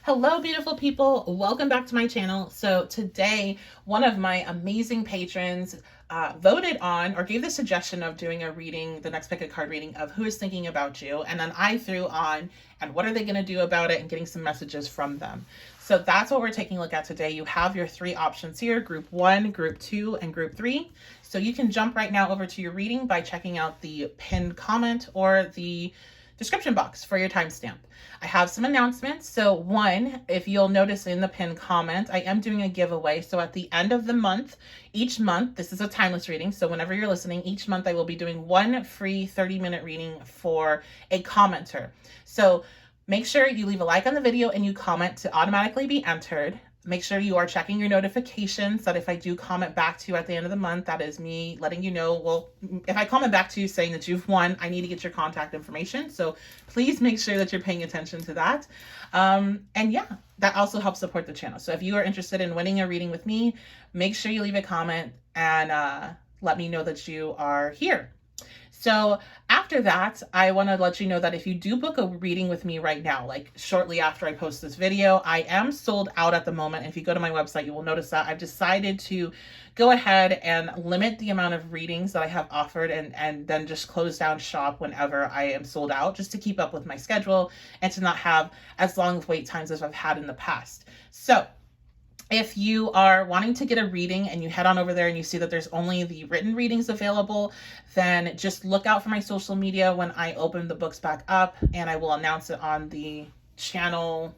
Hello, beautiful people. Welcome back to my channel. So today, one of my amazing patrons voted on or gave the suggestion of doing a reading, the next pick a card reading of Who is Thinking About You. And then I threw on, and what are they going to do about it, and getting some messages from them. So that's what we're taking a look at today. You have your three options here, group 1, group 2, and group 3. So you can jump right now over to your reading by checking out the pinned comment or the description box for your timestamp. I have some announcements. So one, if you'll notice in the pinned comment, I am doing a giveaway. So at the end of the month, each month, this is a timeless reading. So whenever you're listening, each month I will be doing one free 30-minute reading for a commenter. So make sure you leave a like on the video and you comment to automatically be entered. Make sure you are checking your notifications, that if I do comment back to you at the end of the month, that is me letting you know. Well, if I comment back to you saying that you've won, I need to get your contact information. So please make sure that you're paying attention to that. And yeah, that also helps support the channel. So if you are interested in winning a reading with me, make sure you leave a comment and let me know that you are here. So after that, I want to let you know that if you do book a reading with me right now, like shortly after I post this video, I am sold out at the moment. And if you go to my website, you will notice that I've decided to go ahead and limit the amount of readings that I have offered and then just close down shop whenever I am sold out, just to keep up with my schedule and to not have as long of wait times as I've had in the past. So if you are wanting to get a reading and you head on over there and you see that there's only the written readings available, then just look out for my social media when I open the books back up, and I will announce it on the channel,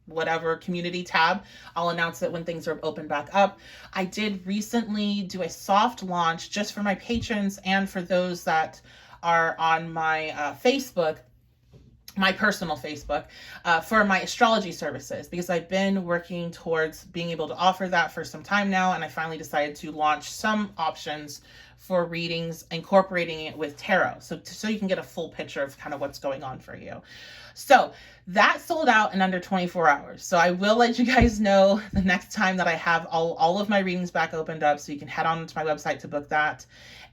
whatever community tab. I'll announce it when things are open back up. I did recently do a soft launch just for my patrons and for those that are on my Facebook, my personal Facebook, for my astrology services, because I've been working towards being able to offer that for some time now, and I finally decided to launch some options for readings, incorporating it with tarot, so you can get a full picture of kind of what's going on for you. So that sold out in under 24 hours. So I will let you guys know the next time that I have all of my readings back opened up, so you can head on to my website to book that.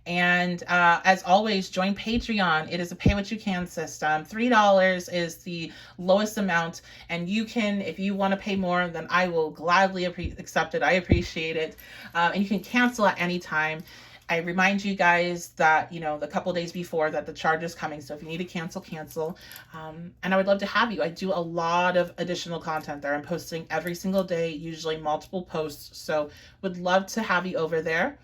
And as always, join Patreon. It is a pay what you can system. $3 is the lowest amount, and you can, if you want to pay more, then I will gladly accept it. I appreciate it. And you can cancel at any time. I remind you guys that, you know, the couple days before that the charge is coming. So if you need to cancel. And I would love to have you. I do a lot of additional content there. I'm posting every single day, usually multiple posts. So would love to have you over there.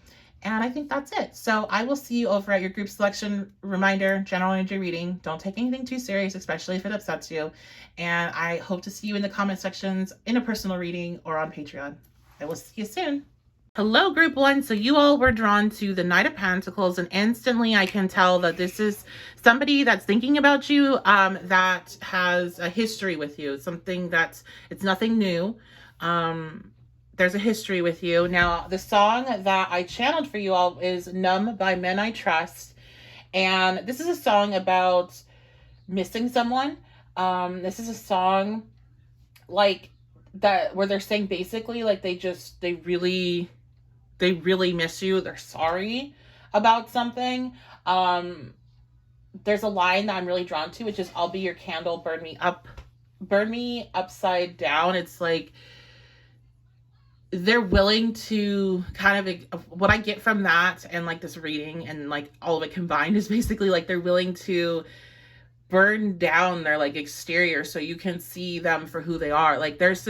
And I think that's it. So I will see you over at your group selection. Reminder, general energy reading. Don't take anything too serious, especially if it upsets you. And I hope to see you in the comment sections, in a personal reading, or on Patreon. I will see you soon. Hello, group 1. So you all were drawn to the Knight of Pentacles, and instantly I can tell that this is somebody that's thinking about you, that has a history with you. Something that's, it's nothing new. There's a history with you. Now, the song that I channeled for you all is Numb by Men I Trust. And this is a song about missing someone. This is a song like that where they're saying basically like they really miss you. They're sorry about something. There's a line that I'm really drawn to, which is, I'll be your candle, burn me upside down. It's like, they're willing to kind of, what I get from that and like this reading and like all of it combined is basically like they're willing to burn down their like exterior so you can see them for who they are. Like there's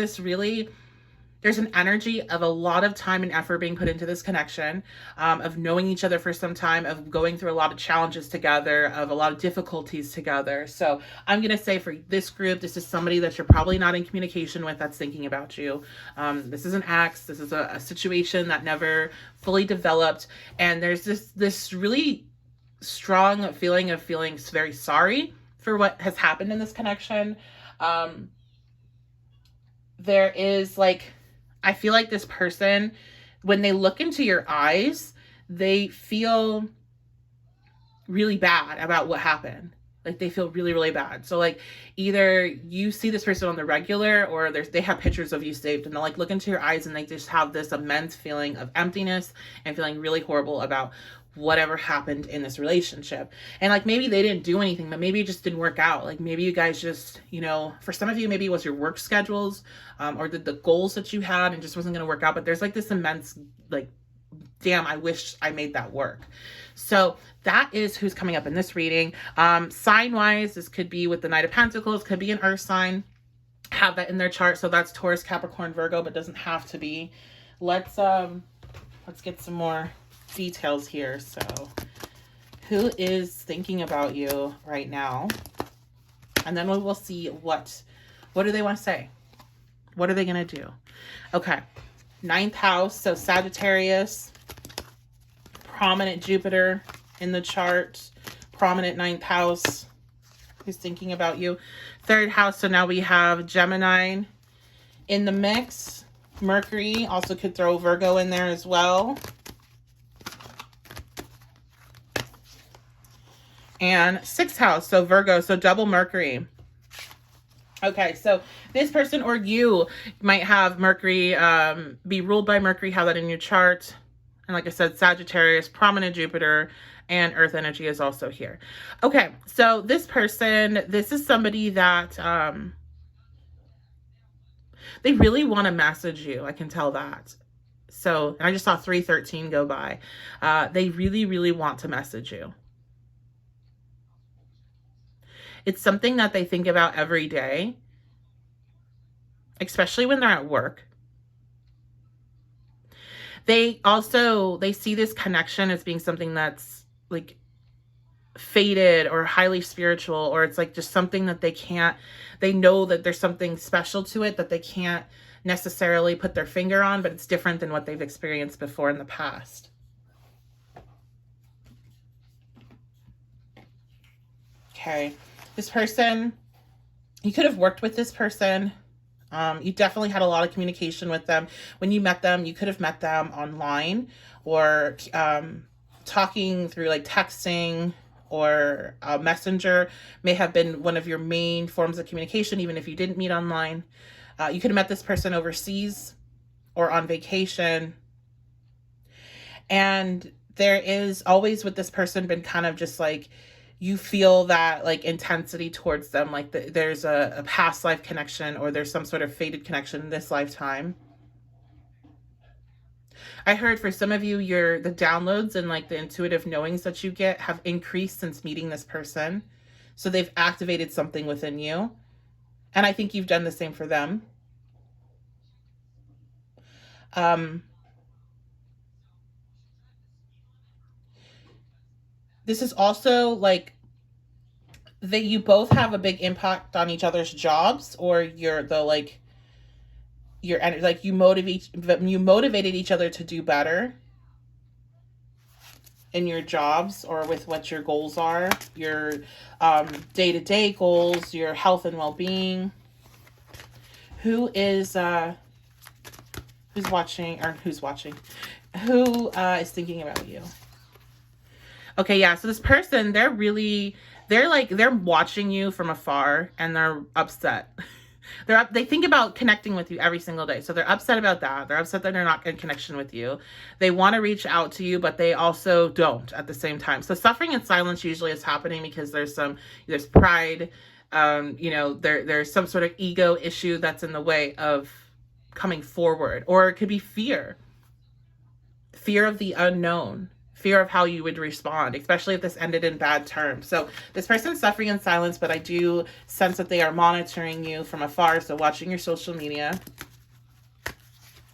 an energy of a lot of time and effort being put into this connection, of knowing each other for some time, of going through a lot of challenges together, of a lot of difficulties together. So I'm going to say for this group, this is somebody that you're probably not in communication with that's thinking about you. This is an ex. This is a situation that never fully developed. And there's this really strong feeling of feeling very sorry for what has happened in this connection. There is like, I feel like this person, when they look into your eyes, they feel really bad about what happened. Like they feel really, really bad. So like either you see this person on the regular, or they have pictures of you saved, and they'll like look into your eyes and they just have this immense feeling of emptiness and feeling really horrible about whatever happened in this relationship. And like, maybe they didn't do anything, but maybe it just didn't work out. Like, maybe you guys just, you know, for some of you, maybe it was your work schedules, or the goals that you had and just wasn't going to work out. But there's like this immense, like, damn, I wish I made that work. So that is who's coming up in this reading. Sign wise, this could be with the Knight of Pentacles, could be an earth sign, have that in their chart. So that's Taurus, Capricorn, Virgo, but doesn't have to be. Let's get some more details here. So who is thinking about you right now? And then we will see what do they want to say? What are they going to do? Okay. 9th house. So Sagittarius, prominent Jupiter in the chart, prominent 9th house. Who's thinking about you? 3rd house. So now we have Gemini in the mix. Mercury also could throw Virgo in there as well. And 6th house, so Virgo, so double Mercury. Okay, so this person or you might have Mercury, be ruled by Mercury, have that in your chart. And like I said, Sagittarius, prominent Jupiter, and Earth energy is also here. Okay, so this person, this is somebody that they really want to message you. I can tell that. So, and I just saw 313 go by. They really, really want to message you. It's something that they think about every day, especially when they're at work. They see this connection as being something that's like fated or highly spiritual, or it's like just something that they know that there's something special to it that they can't necessarily put their finger on, but it's different than what they've experienced before in the past. Okay. This person, you could have worked with this person. You definitely had a lot of communication with them. When you met them, you could have met them online or talking through like texting or messenger may have been one of your main forms of communication, even if you didn't meet online. You could have met this person overseas or on vacation. And there is always with this person been kind of just like, you feel that like intensity towards them, like there's a past life connection or there's some sort of fated connection in this lifetime. I heard for some of you, the downloads and like the intuitive knowings that you get have increased since meeting this person. So they've activated something within you. And I think you've done the same for them. This is also like that you both have a big impact on each other's jobs, or you motivated each other to do better in your jobs or with what your goals are, your day-to-day goals, your health and well-being. Who is watching? Who is thinking about you? Okay, yeah, so this person, they're watching you from afar and they're upset. They think about connecting with you every single day. So they're upset about that. They're upset that they're not in connection with you. They want to reach out to you, but they also don't at the same time. So suffering in silence usually is happening because there's pride, there's some sort of ego issue that's in the way of coming forward, or it could be fear of the unknown. Fear of how you would respond, especially if this ended in bad terms. So this person's suffering in silence, but I do sense that they are monitoring you from afar. So watching your social media.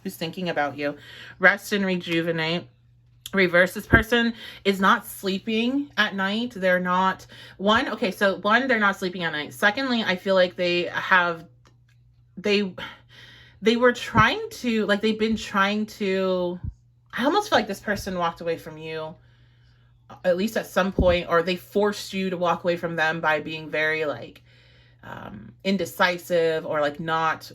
Who's thinking about you? Rest and rejuvenate. Reverse, this person is not sleeping at night. They're not, they're not sleeping at night. Secondly, I feel like they were trying to, like they've been trying to, I almost feel like this person walked away from you, at least at some point, or they forced you to walk away from them by being very like indecisive or like not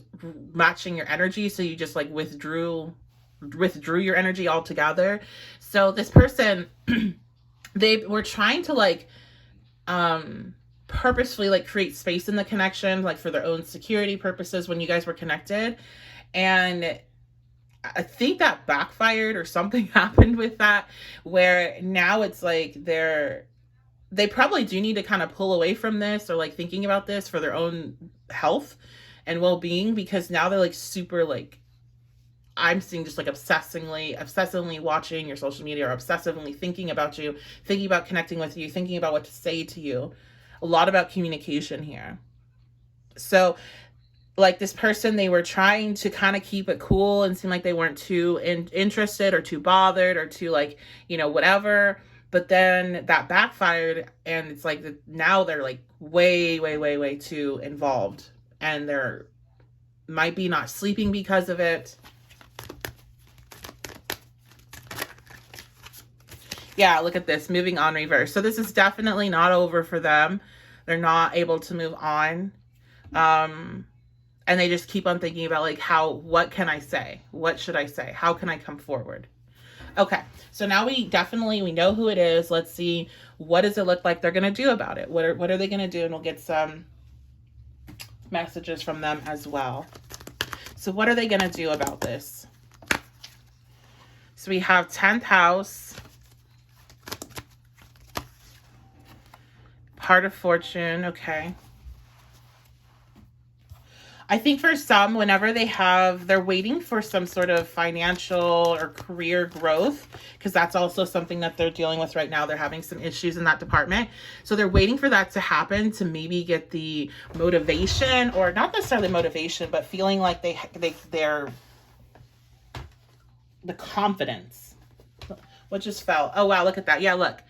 matching your energy. So you just like withdrew your energy altogether. So this person, they were trying to like purposefully like create space in the connection, like for their own security purposes when you guys were connected. And I think that backfired or something happened with that, where now it's like they probably do need to kind of pull away from this or like thinking about this for their own health and well-being, because now they're like super like, I'm seeing just like obsessively watching your social media, or obsessively thinking about you, thinking about connecting with you, thinking about what to say to you. A lot about communication here. So like this person, they were trying to kind of keep it cool and seem like they weren't too interested or too bothered or too like, whatever. But then that backfired, and it's like now they're like way too involved, and they're might be not sleeping because of it. Yeah, look at this, moving on reverse. So this is definitely not over for them. They're not able to move on. And they just keep on thinking about like, what can I say? What should I say? How can I come forward? Okay, so now we know who it is. Let's see, what does it look like they're going to do about it? What are they going to do? And we'll get some messages from them as well. So what are they going to do about this? So we have 10th house, Heart of Fortune. Okay. I think for some, whenever they're waiting for some sort of financial or career growth, because that's also something that they're dealing with right now. They're having some issues in that department. So they're waiting for that to happen to maybe get the motivation, or not necessarily motivation, but feeling like they're the confidence. What just fell? Oh, wow. Look at that. Yeah, look.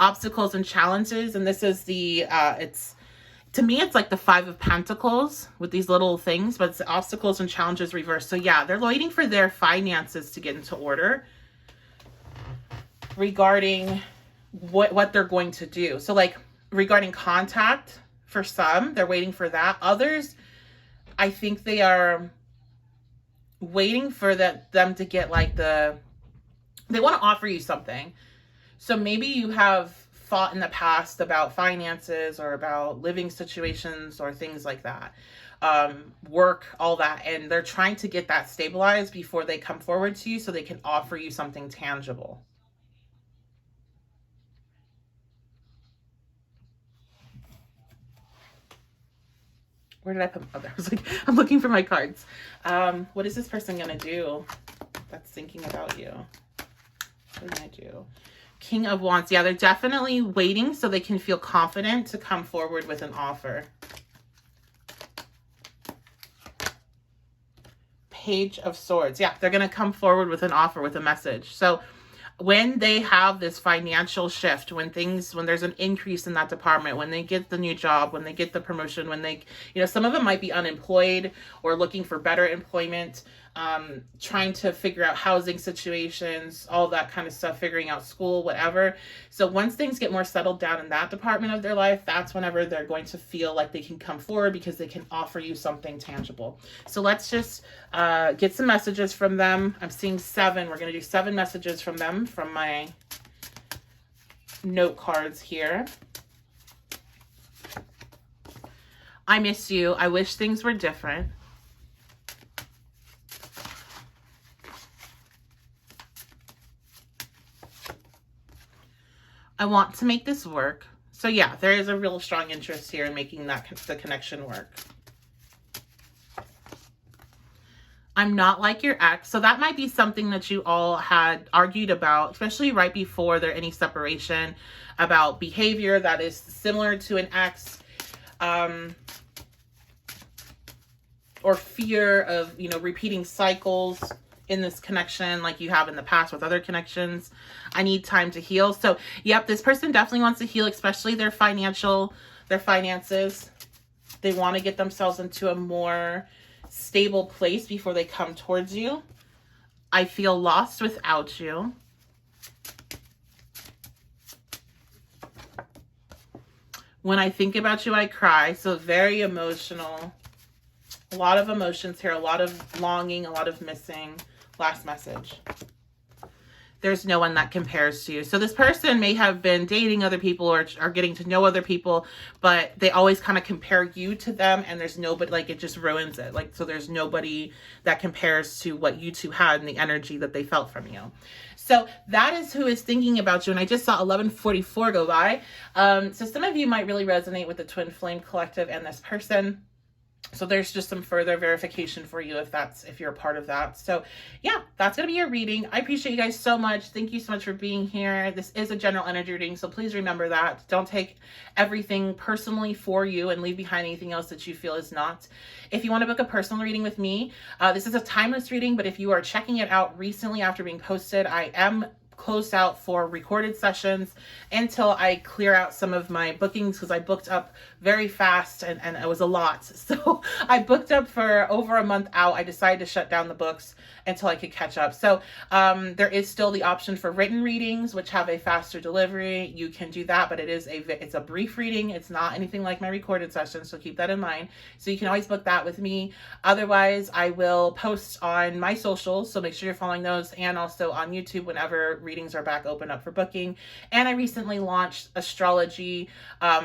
Obstacles and challenges. And this is to me, it's like the 5 of Pentacles with these little things, but it's obstacles and challenges reversed. So yeah, they're waiting for their finances to get into order regarding what they're going to do. So like regarding contact, for some, they're waiting for that. Others, I think they are waiting for them to get like they want to offer you something. So maybe you have thought in the past about finances or about living situations or things like that, work, all that, and they're trying to get that stabilized before they come forward to you so they can offer you something tangible. Where did I put? Oh, there. I was like, I'm looking for my cards. What is this person gonna do that's thinking about you? What did I do? King of Wands. Yeah, they're definitely waiting so they can feel confident to come forward with an offer. Page of Swords. Yeah, they're going to come forward with an offer, with a message. So when they have this financial shift, when there's an increase in that department, when they get the new job, when they get the promotion, when they, some of them might be unemployed or looking for better employment, trying to figure out housing situations, all that kind of stuff, figuring out school, whatever. So once things get more settled down in that department of their life, that's whenever they're going to feel like they can come forward because they can offer you something tangible. So let's just get some messages from them. I'm seeing 7. We're going to do 7 messages from them from my note cards here. I miss you. I wish things were different. I want to make this work. So yeah, there is a real strong interest here in making the connection work. I'm not like your ex. So that might be something that you all had argued about, especially right before there any separation, about behavior that is similar to an ex, or fear of, repeating cycles in this connection like you have in the past with other connections. I need time to heal. So yep, this person definitely wants to heal, especially their finances. They want to get themselves into a more stable place before they come towards you. I feel lost without you. When I think about you, I cry. So very emotional. A lot of emotions here, a lot of longing, a lot of missing. Last message. there's no one that compares to you. So this person may have been dating other people or getting to know other people, but they always kind of compare you to them, and there's nobody, like, it just ruins it. Like, so there's nobody that compares to what you two had and the energy that they felt from you. So that is who is thinking about you. And I just saw 11:44 go by. So some of you might really resonate with the Twin Flame Collective and this person. So there's just some further verification for you if you're a part of that. So yeah, that's going to be your reading. I appreciate you guys so much. Thank you so much for being here. This is a general energy reading, so please remember that. Don't take everything personally for you and leave behind anything else that you feel is not. If you want to book a personal reading with me, this is a timeless reading, but if you are checking it out recently after being posted, I am closed out for recorded sessions until I clear out some of my bookings, because I booked up very fast and it was a lot. So I booked up for over a month out. I decided to shut down the books until I could catch up. So there is still the option for written readings, which have a faster delivery. You can do that, but it's a brief reading. It's not anything like my recorded sessions, so keep that in mind. So you can always book that with me. Otherwise, I will post on my socials, so make sure you're following those, and also on YouTube whenever readings are back open up for booking. And I recently launched astrology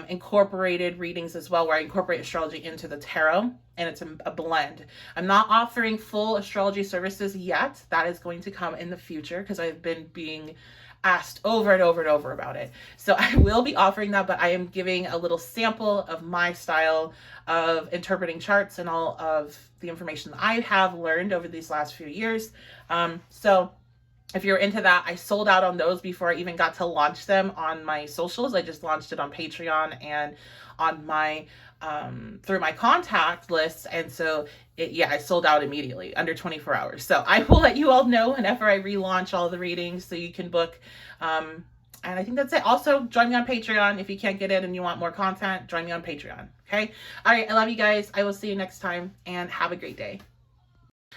incorporated readings as well, where I incorporate astrology into the tarot, and it's a blend. I'm not offering full astrology services yet. That is going to come in the future, because I've been being asked over and over and over about it. So I will be offering that, but I am giving a little sample of my style of interpreting charts and all of the information that I have learned over these last few years. So if you're into that, I sold out on those before I even got to launch them on my socials. I just launched it on Patreon and on my through my contact list, and so I sold out immediately, under 24 hours. So I will let you all know whenever I relaunch all the readings, so you can book. And I think that's it. Also, join me on Patreon if you can't get in and you want more content. Join me on Patreon. Okay. All right. I love you guys. I will see you next time, and have a great day.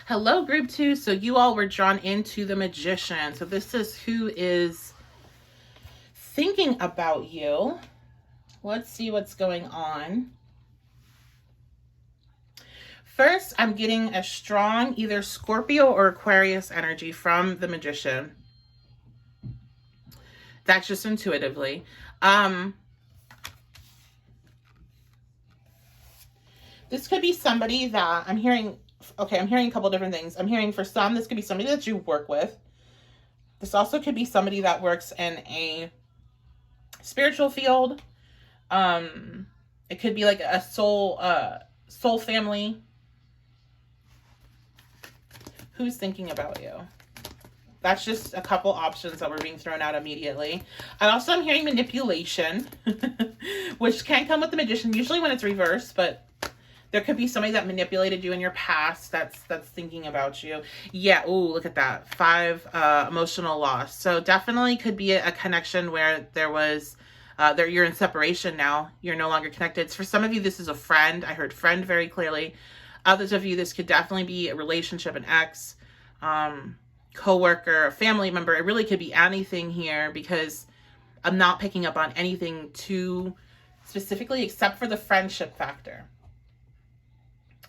Hello, group 2. So you all were drawn into the Magician. So this is who is thinking about you. Let's see what's going on. First, I'm getting a strong either Scorpio or Aquarius energy from the Magician. That's just intuitively. This could be somebody that I'm hearing. Okay, I'm hearing a couple different things. I'm hearing, for some, this could be somebody that you work with. This also could be somebody that works in a spiritual field. It could be like a soul family. Who's thinking about you? That's just a couple options that were being thrown out immediately. I also am hearing manipulation, which can come with the Magician, usually when it's reversed, but there could be somebody that manipulated you in your past that's thinking about you. Yeah, ooh, look at that. 5, emotional loss. So definitely could be a connection where there was, you're in separation now. You're no longer connected. For some of you, this is a friend. I heard friend very clearly. Others of you, this could definitely be a relationship, an ex, co-worker, a family member. It really could be anything here, because I'm not picking up on anything too specifically except for the friendship factor.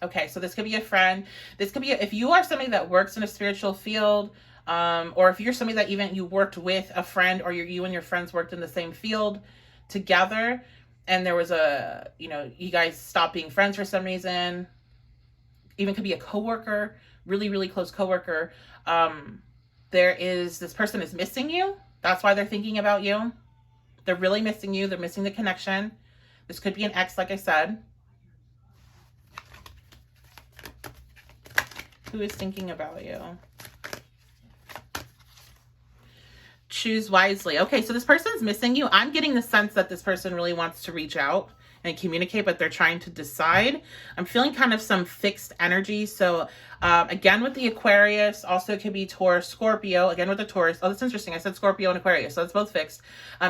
Okay, so this could be a friend. This could be, if you are somebody that works in a spiritual field, or if you're somebody that even you worked with a friend, or you and your friends worked in the same field together, and there was you guys stopped being friends for some reason. Even could be a coworker, really, really close coworker. This person is missing you. That's why they're thinking about you. They're really missing you. They're missing the connection. This could be an ex, like I said. Who is thinking about you? Choose wisely. Okay, so this person's missing you. I'm getting the sense that this person really wants to reach out and communicate, but they're trying to decide. I'm feeling kind of some fixed energy. So again, with the Aquarius, also it could be Taurus, Scorpio. Again, with the Taurus. Oh, that's interesting. I said Scorpio and Aquarius, so it's both fixed.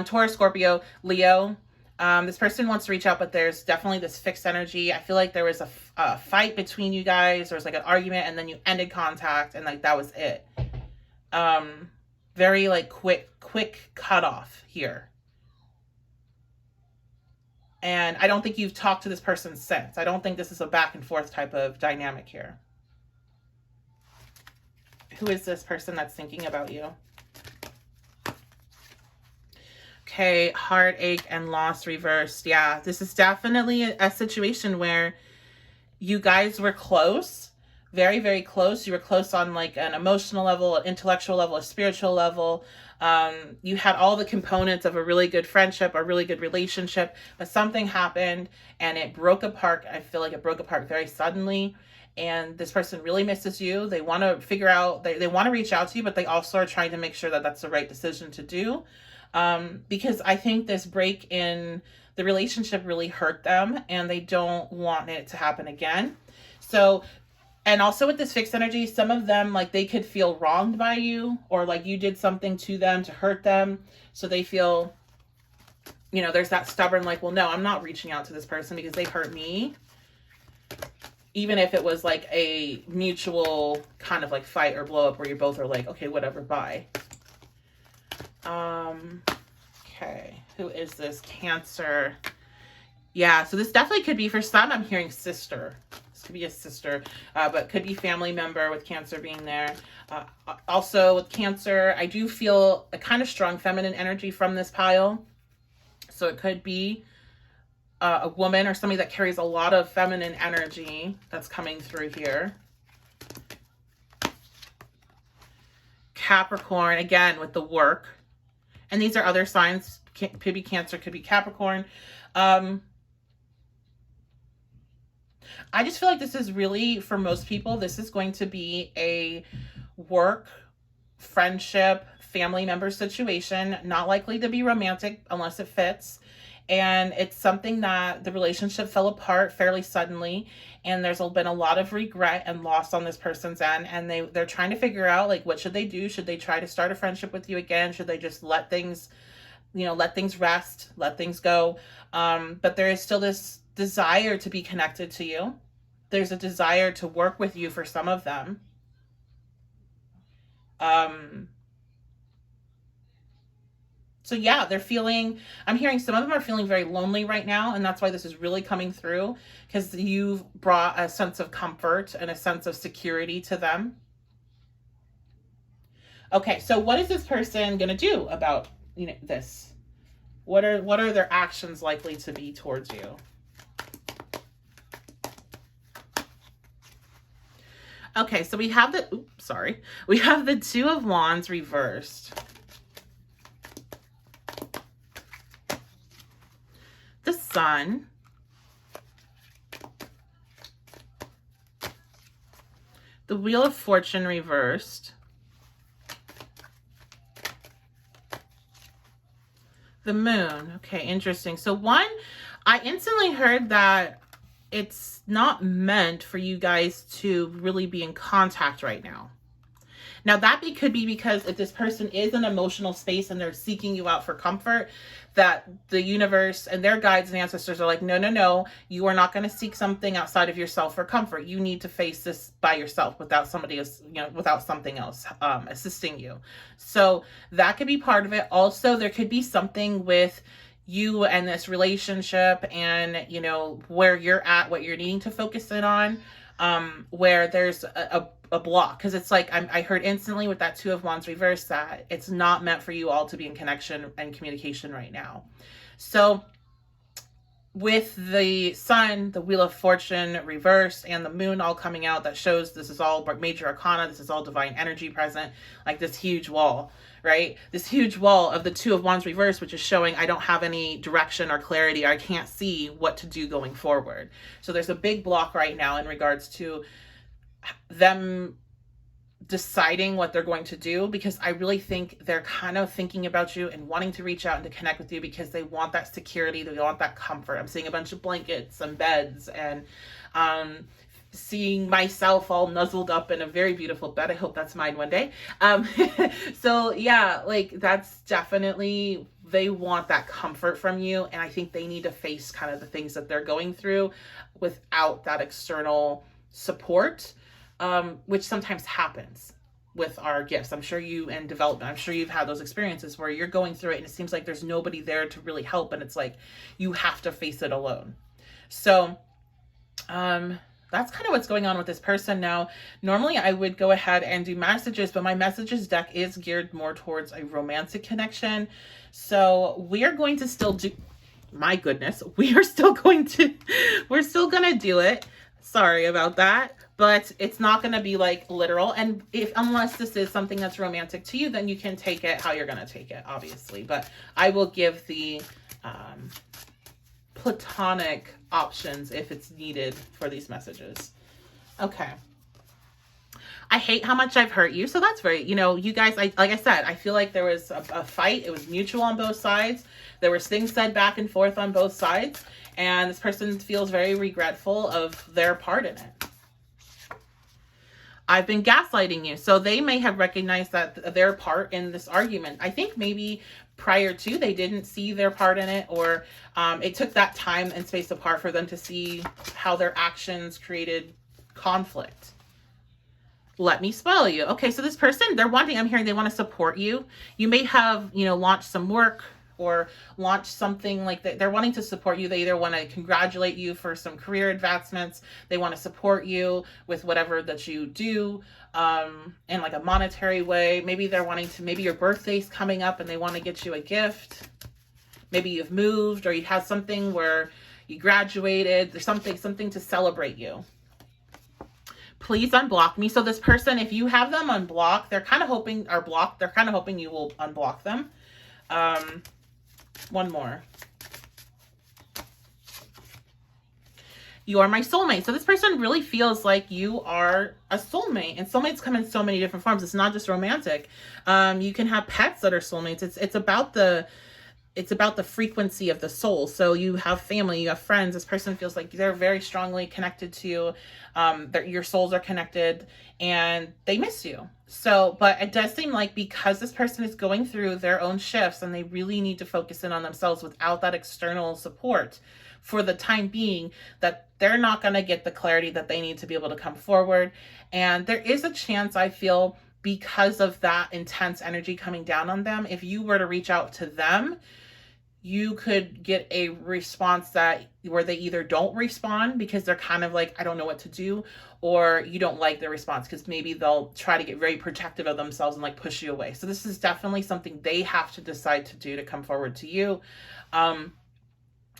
Taurus, Scorpio, Leo. This person wants to reach out, but there's definitely this fixed energy. I feel like there was a fight between you guys. There was like an argument, and then you ended contact, and like that was it. Very like quick cutoff here. And I don't think you've talked to this person since. I don't think this is a back and forth type of dynamic here. Who is this person that's thinking about you? Okay, heartache and loss reversed. Yeah, this is definitely a situation where you guys were close, very, very close. You were close on like an emotional level, an intellectual level, a spiritual level. You had all the components of a really good friendship, a really good relationship, but something happened and it broke apart. I feel like it broke apart very suddenly. And this person really misses you. They want to figure out, they want to reach out to you, but they also are trying to make sure that that's the right decision to do. Because I think this break in the relationship really hurt them and they don't want it to happen again. So, and also with this fixed energy, some of them, like, they could feel wronged by you, or like you did something to them to hurt them. So they feel, there's that stubborn, like, well, no, I'm not reaching out to this person because they hurt me. Even if it was like a mutual kind of like fight or blow up where you both are like, okay, whatever, bye. Okay, who is this? Cancer. Yeah, so this definitely could be, for some, I'm hearing sister. This could be a sister, but could be family member with Cancer being there. Also with Cancer, I do feel a kind of strong feminine energy from this pile. So it could be a woman or somebody that carries a lot of feminine energy that's coming through here. Capricorn, again, with the work. And these are other signs. Could be Cancer, could be Capricorn. I just feel like this is really, for most people, this is going to be a work, friendship, family member situation. Not likely to be romantic unless it fits. And it's something that the relationship fell apart fairly suddenly. And there's been a lot of regret and loss on this person's end. And they're trying to figure out, like, what should they do? Should they try to start a friendship with you again? Should they just let things, let things rest, let things go? But there is still this desire to be connected to you. There's a desire to work with you for some of them. So yeah, I'm hearing some of them are feeling very lonely right now. And that's why this is really coming through, because you've brought a sense of comfort and a sense of security to them. Okay, so what is this person going to do about, this? What are their actions likely to be towards you? Okay, so we have we have the Two of Wands reversed. The Sun. The Wheel of Fortune reversed. The Moon. Okay, interesting. So I instantly heard that it's not meant for you guys to really be in contact right now. Now that could be because if this person is in an emotional space and they're seeking you out for comfort, that the universe and their guides and ancestors are like, no, you are not going to seek something outside of yourself for comfort. You need to face this by yourself without somebody else, without something else assisting you. So that could be part of it. Also, there could be something with you and this relationship and, where you're at, what you're needing to focus in on, where there's a block. Because it's like, I heard instantly with that Two of Wands reversed that it's not meant for you all to be in connection and communication right now. So with the Sun, the Wheel of Fortune reversed, and the Moon all coming out, that shows this is all major arcana, this is all divine energy present, like this huge wall, right? This huge wall of the Two of Wands reversed, which is showing I don't have any direction or clarity, or I can't see what to do going forward. So there's a big block right now in regards to them deciding what they're going to do, because I really think they're kind of thinking about you and wanting to reach out and to connect with you because they want that security, they want that comfort. I'm seeing a bunch of blankets and beds and seeing myself all nuzzled up in a very beautiful bed. I hope that's mine one day. So yeah, like that's definitely, they want that comfort from you. And I think they need to face kind of the things that they're going through without that external support. Which sometimes happens with our gifts. I'm sure you, in development, I'm sure you've had those experiences where you're going through it and it seems like there's nobody there to really help, and it's like you have to face it alone. So that's that's kind of what's going on with this person. Now, normally I would go ahead and do messages, but my messages deck is geared more towards a romantic connection. So we are going to still do, my goodness, we're still going to do it. Sorry about that, but it's not going to be like literal. And unless this is something that's romantic to you, then you can take it how you're going to take it, obviously. But I will give the platonic options if it's needed for these messages. Okay. I hate how much I've hurt you. So that's very, you guys, like I said, I feel like there was a fight. It was mutual on both sides. There was things said back and forth on both sides. And this person feels very regretful of their part in it. I've been gaslighting you. So they may have recognized that their part in this argument. I think maybe prior to, they didn't see their part in it, or it took that time and space apart for them to see how their actions created conflict. Let me spoil you. Okay, so this person, I'm hearing they want to support you. You may have, launched some work or launch something like that. They're wanting to support you. They either want to congratulate you for some career advancements. They want to support you with whatever that you do in like a monetary way. Maybe they're wanting to, maybe your birthday's coming up and they want to get you a gift. Maybe you've moved or you have something where you graduated. There's something to celebrate you. Please unblock me. So this person, if you have them unblocked, they're kind of hoping you will unblock them. One more. You are my soulmate. So this person really feels like you are a soulmate, and soulmates come in so many different forms. It's not just romantic. You can have pets that are soulmates. It's about the frequency of the soul. So you have family, you have friends. This person feels like they're very strongly connected to you. Your souls are connected and they miss you. So, but it does seem like because this person is going through their own shifts and they really need to focus in on themselves without that external support for the time being, that they're not going to get the clarity that they need to be able to come forward. And there is a chance, I feel, because of that intense energy coming down on them, if you were to reach out to them, you could get a response where they either don't respond because they're kind of like, I don't know what to do, or you don't like their response because maybe they'll try to get very protective of themselves and like push you away. So this is definitely something they have to decide to do to come forward to you.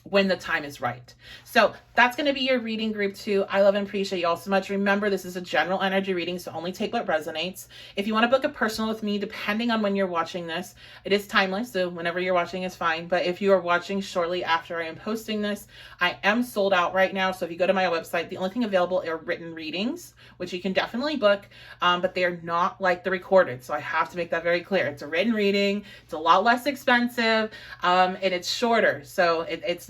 When the time is right. So that's going to be your reading group 2. I love and appreciate you all so much. Remember, this is a general energy reading, so only take what resonates. If you want to book a personal with me, depending on when you're watching this, it is timeless, so whenever you're watching is fine. But if you are watching shortly after I am posting this, I am sold out right now. So if you go to my website, the only thing available are written readings, which you can definitely book, but they are not like the recorded. So I have to make that very clear. It's a written reading. It's a lot less expensive, and it's shorter. So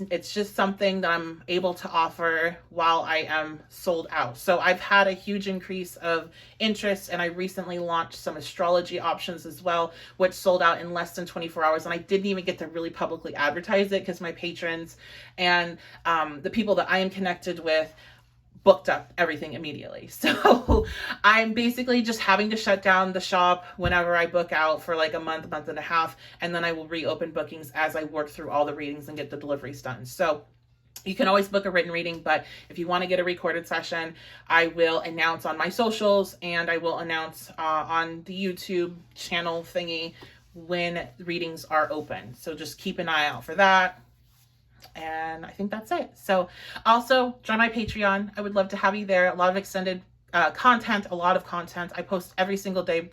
it's just something that I'm able to offer while I am sold out. So I've had a huge increase of interest, and I recently launched some astrology options as well, which sold out in less than 24 hours. And I didn't even get to really publicly advertise it because my patrons and the people that I am connected with booked up everything immediately. So I'm basically just having to shut down the shop whenever I book out for like a month and a half, and then I will reopen bookings as I work through all the readings and get the deliveries done. So you can always book a written reading, but if you want to get a recorded session, I will announce on my socials and I will announce on the YouTube channel thingy when readings are open. So just keep an eye out for that. And I think that's it. So also join my Patreon. I would love to have you there. A lot of extended content, a lot of content. I post every single day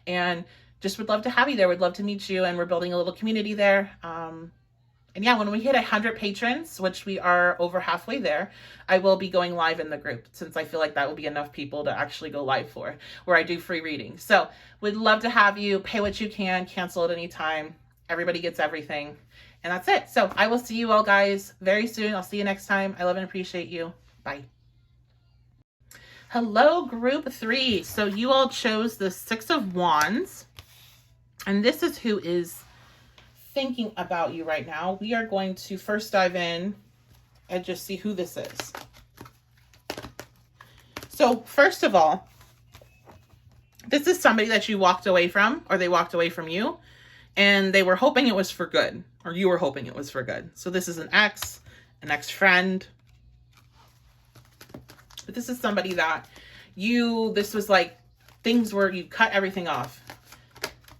and just would love to have you there. Would love to meet you. And we're building a little community there. And yeah, when we hit 100 patrons, which we are over halfway there, I will be going live in the group, since I feel like that will be enough people to actually go live for, where I do free readings. So we'd love to have you. Pay what you can, cancel at any time. Everybody gets everything. And that's it. So I will see you all guys very soon. I'll see you next time. I love and appreciate you. Bye. Hello, group 3. So you all chose the 6 of Wands. And this is who is thinking about you right now. We are going to first dive in and just see who this is. So first of all, this is somebody that you walked away from, or they walked away from you, and they were hoping it was for good, or you were hoping it was for good. So this is an ex friend. But this is somebody that this was like things where you cut everything off.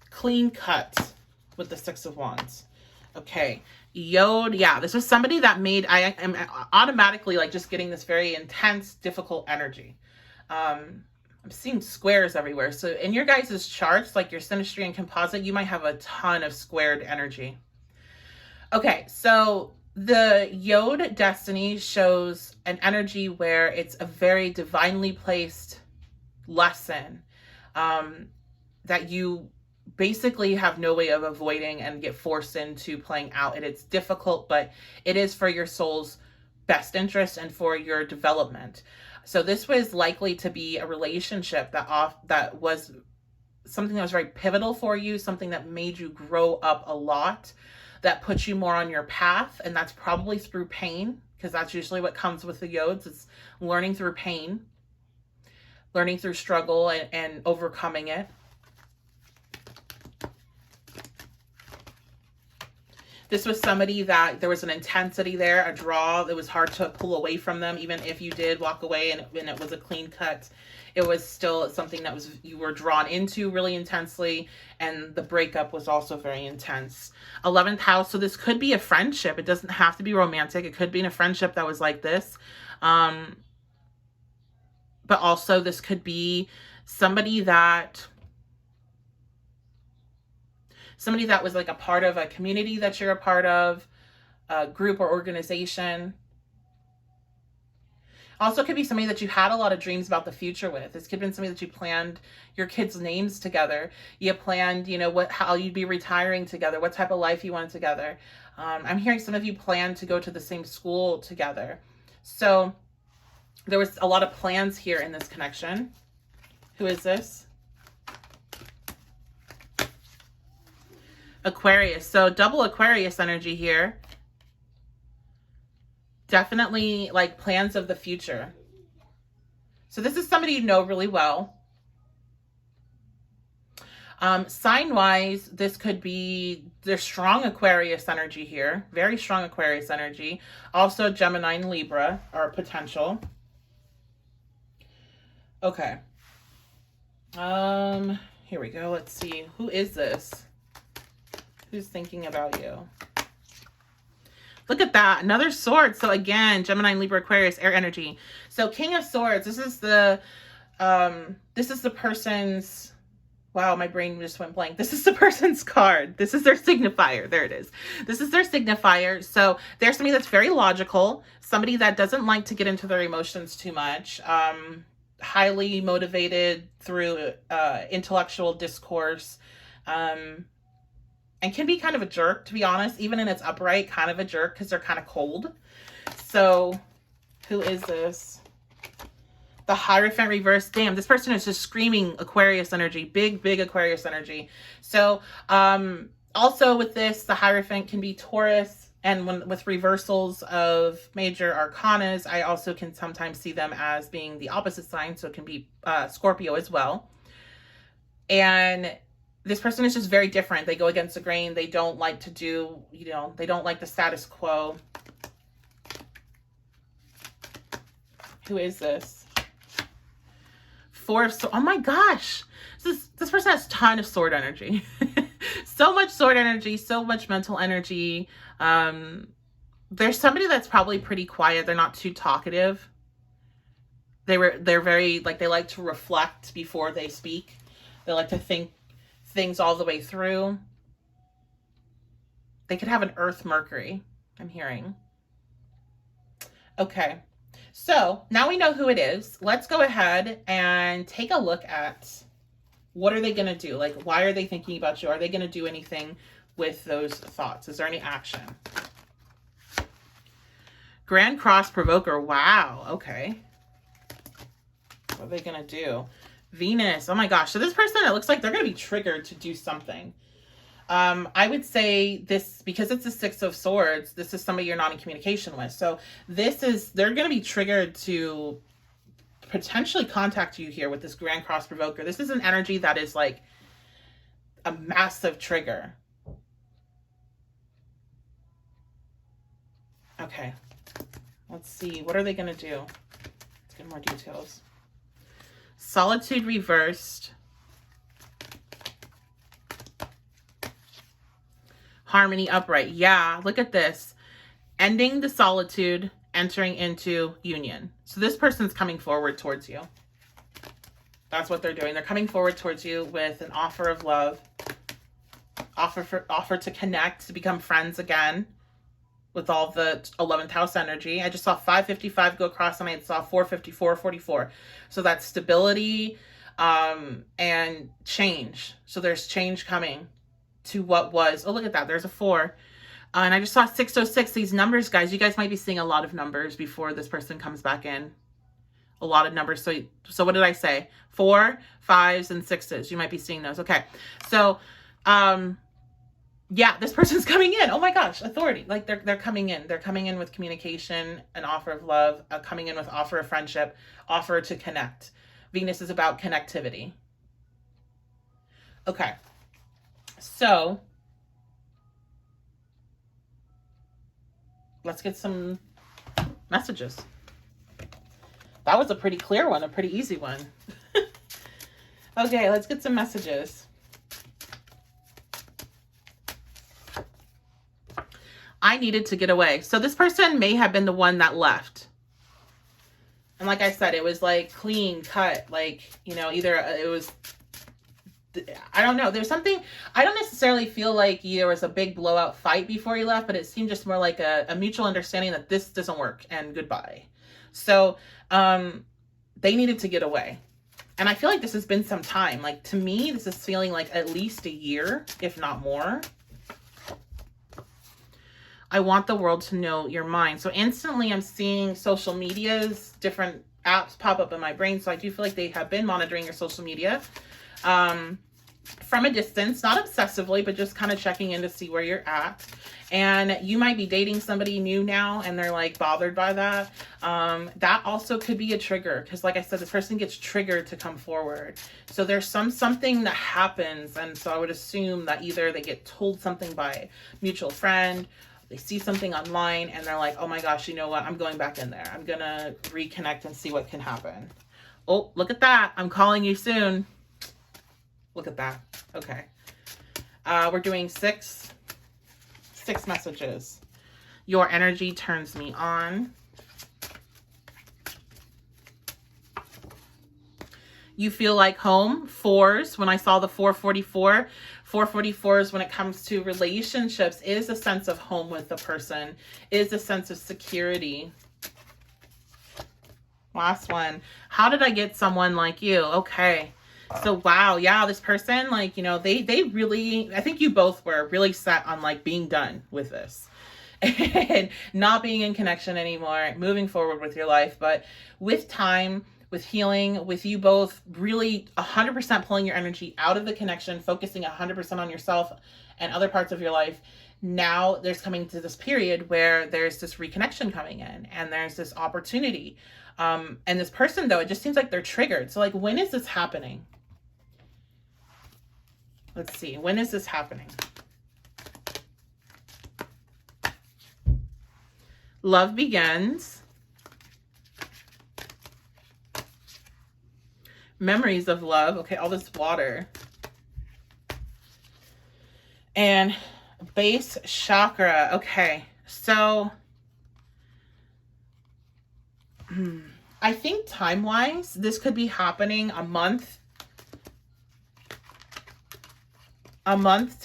Clean cut with the Six of Wands. Okay. Yod. Yeah, this was somebody that I am automatically like just getting this very intense, difficult energy. I'm seeing squares everywhere. So in your guys' charts, like your synastry and composite, you might have a ton of squared energy. Okay, so the Yod destiny shows an energy where it's a very divinely placed lesson that you basically have no way of avoiding and get forced into playing out. And it's difficult, but it is for your soul's best interest and for your development. So this was likely to be a relationship that was something that was very pivotal for you, something that made you grow up a lot, that puts you more on your path. And that's probably through pain, because that's usually what comes with the Yods. It's learning through pain, learning through struggle and overcoming it. This was somebody that there was an intensity there, a draw that was hard to pull away from them. Even if you did walk away and it was a clean cut, it was still something that you were drawn into really intensely. And the breakup was also very intense. 11th house. So this could be a friendship. It doesn't have to be romantic. It could be in a friendship that was like this. But also this could be somebody that was like a part of a community that you're a part of, a group or organization. Also could be somebody that you had a lot of dreams about the future with. This could have been somebody that you planned your kids' names together. You planned, how you'd be retiring together, what type of life you wanted together. I'm hearing some of you plan to go to the same school together. So there was a lot of plans here in this connection. Who is this? Aquarius. So double Aquarius energy here. Definitely like plans of the future. So this is somebody you know really well. Sign-wise, this could be, there's strong Aquarius energy here. Very strong Aquarius energy. Also Gemini and Libra are potential. Okay. Here we go. Let's see. Who is this? Who's thinking about you? Look at that. Another sword. So again, Gemini, Libra, Aquarius, air energy. So King of Swords. This is the person's, wow, my brain just went blank. This is the person's card. This is their signifier. There it is. This is their signifier. So there's somebody that's very logical, somebody that doesn't like to get into their emotions too much, highly motivated through intellectual discourse, and can be kind of a jerk, to be honest, even in its upright, kind of a jerk because they're kind of cold. So who is this? The Hierophant reverse. Damn, this person is just screaming Aquarius energy, big Aquarius energy. So also with this, the Hierophant can be Taurus, and with reversals of major arcanas, I also can sometimes see them as being the opposite sign. So it can be Scorpio as well. And this person is just very different. They go against the grain. They don't like to do, they don't like the status quo. Who is this? Four of Swords. Oh my gosh. This person has a ton of sword energy. So much sword energy, so much mental energy. There's somebody that's probably pretty quiet. They're not too talkative. They're very, like, they like to reflect before they speak. They like to think things all the way through. They could have an Earth Mercury, I'm hearing. Okay, so now we know who it is. Let's go ahead and take a look at what are they going to do? Like, why are they thinking about you? Are they going to do anything with those thoughts? Is there any action? Grand Cross Provoker. Wow, okay. What are they going to do? Venus. Oh my gosh. So this person, it looks like they're going to be triggered to do something. I would say this, because it's the Six of Swords, this is somebody you're not in communication with. So they're going to be triggered to potentially contact you here with this Grand Cross Provoker. This is an energy that is like a massive trigger. Okay. Let's see. What are they going to do Let's get more details. Solitude reversed. Harmony upright. Yeah, look at this. Ending the solitude, entering into union. So this person's coming forward towards you. That's what they're doing. They're coming forward towards you with an offer of love, offer to connect, to become friends again with all the 11th house energy. I just saw 555 go across and I saw 454, 44. So that's stability and change. So there's change coming to what was. Oh, look at that. There's a 4. And I just saw 606. These numbers, guys, you guys might be seeing a lot of numbers before this person comes back in. A lot of numbers. So what did I say? 4, 5s, and 6s. You might be seeing those. Okay. So, yeah, this person's coming in. Oh my gosh, authority. Like they're coming in. They're coming in with communication, an offer of love, coming in with offer of friendship, offer to connect. Venus is about connectivity. Okay. So let's get some messages. That was a pretty clear one, a pretty easy one. Okay, let's get some messages. I needed to get away. So this person may have been the one that left. And like I said, it was like clean cut, like, you know, either it was, I don't know. There's something, I don't necessarily feel like there was a big blowout fight before he left, but it seemed just more like a mutual understanding that this doesn't work and goodbye. So, they needed to get away. And I feel like this has been some time. Like, to me, this is feeling like at least a year, if not more. I want the world to know your mind. So instantly I'm seeing social medias, different apps pop up in my brain. So I do feel like they have been monitoring your social media from a distance, not obsessively, but just kind of checking in to see where you're at. And you might be dating somebody new now and they're like bothered by that. That also could be a trigger because, like I said, this person gets triggered to come forward. So there's something that happens. And so I would assume that either they get told something by a mutual friend, they see something online and they're like, oh my gosh, you know what? I'm going back in there. I'm going to reconnect and see what can happen. Oh, look at that. I'm calling you soon. Look at that. Okay. We're doing six messages. Your energy turns me on. You feel like home. 4s. When I saw the 444, 444s when it comes to relationships is a sense of home with the person, is a sense of security. Last one. How did I get someone like you? Okay. So, wow. Yeah, this person, like, you know, they really, I think you both were really set on like being done with this and not being in connection anymore, moving forward with your life. But with time, with healing, with you both really 100% pulling your energy out of the connection, focusing 100% on yourself and other parts of your life. Now there's coming to this period where there's this reconnection coming in and there's this opportunity. And this person, though, it just seems like they're triggered. So like, when is this happening? Let's see. When is this happening? Love begins. Memories of love. Okay, all this water. And base chakra. Okay, so I think time-wise, this could be happening a month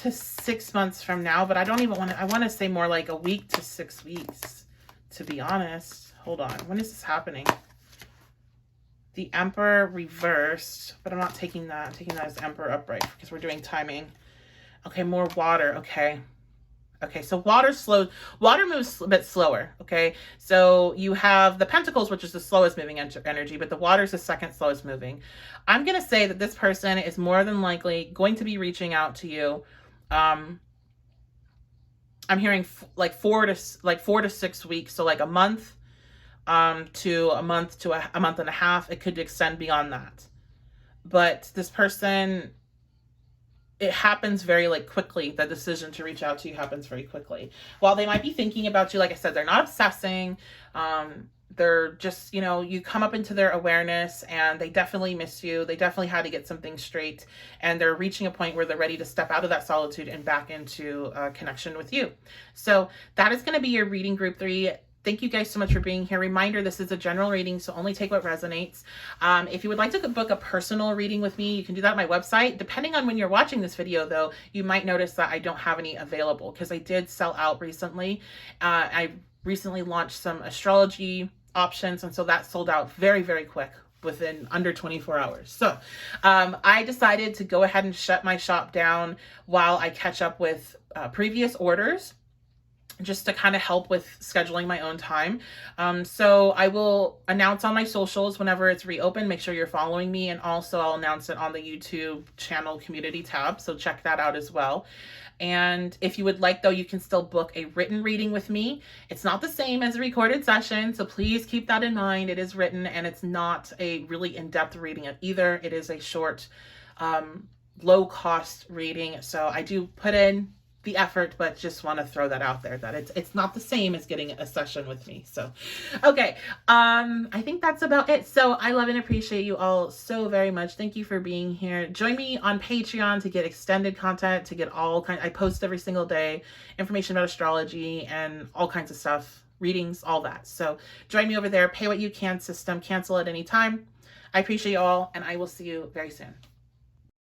to 6 months from now, but I don't even want to, I want to say more like a week to 6 weeks, to be honest. Hold on. When is this happening? The Emperor reversed, but I'm not taking that. I'm taking that as Emperor upright because we're doing timing. Okay, more water. Okay. Okay, so water moves a bit slower, okay? So you have the Pentacles, which is the slowest moving energy, but the water is the second slowest moving. I'm going to say that this person is more than likely going to be reaching out to you. I'm hearing like 4 to 6 weeks, so like a month to a month to a month and a half. It could extend beyond that. But this person, it happens very like quickly. The decision to reach out to you happens very quickly. While they might be thinking about you, like I said, they're not obsessing. they're just, you know, you come up into their awareness and they definitely miss you. They definitely had to get something straight, and they're reaching a point where they're ready to step out of that solitude and back into a connection with you. So that is going to be your reading group 3. Thank you guys so much for being here. Reminder, this is a general reading, so only take what resonates. If you would like to book a personal reading with me, you can do that on my website. Depending on when you're watching this video, though, you might notice that I don't have any available because I did sell out recently. I recently launched some astrology options, and so that sold out very, very quick, within under 24 hours. So I decided to go ahead and shut my shop down while I catch up with previous orders, just to kind of help with scheduling my own time. So I will announce on my socials whenever it's reopened. Make sure you're following me, and also I'll announce it on the YouTube channel community tab, so check that out as well. And if you would like, though, you can still book a written reading with me. It's not the same as a recorded session, so please keep that in mind. It is written, and it's not a really in-depth reading either. It is a short, low-cost reading. So I do put in the effort, but just want to throw that out there that it's not the same as getting a session with me. So okay, I think that's about it. So I love and appreciate you all so very much. Thank you for being here. Join me on Patreon to get extended content, to get I post every single day information about astrology and all kinds of stuff, readings, all that. So join me over there. Pay what you can system, cancel at any time. I appreciate you all, and I will see you very soon.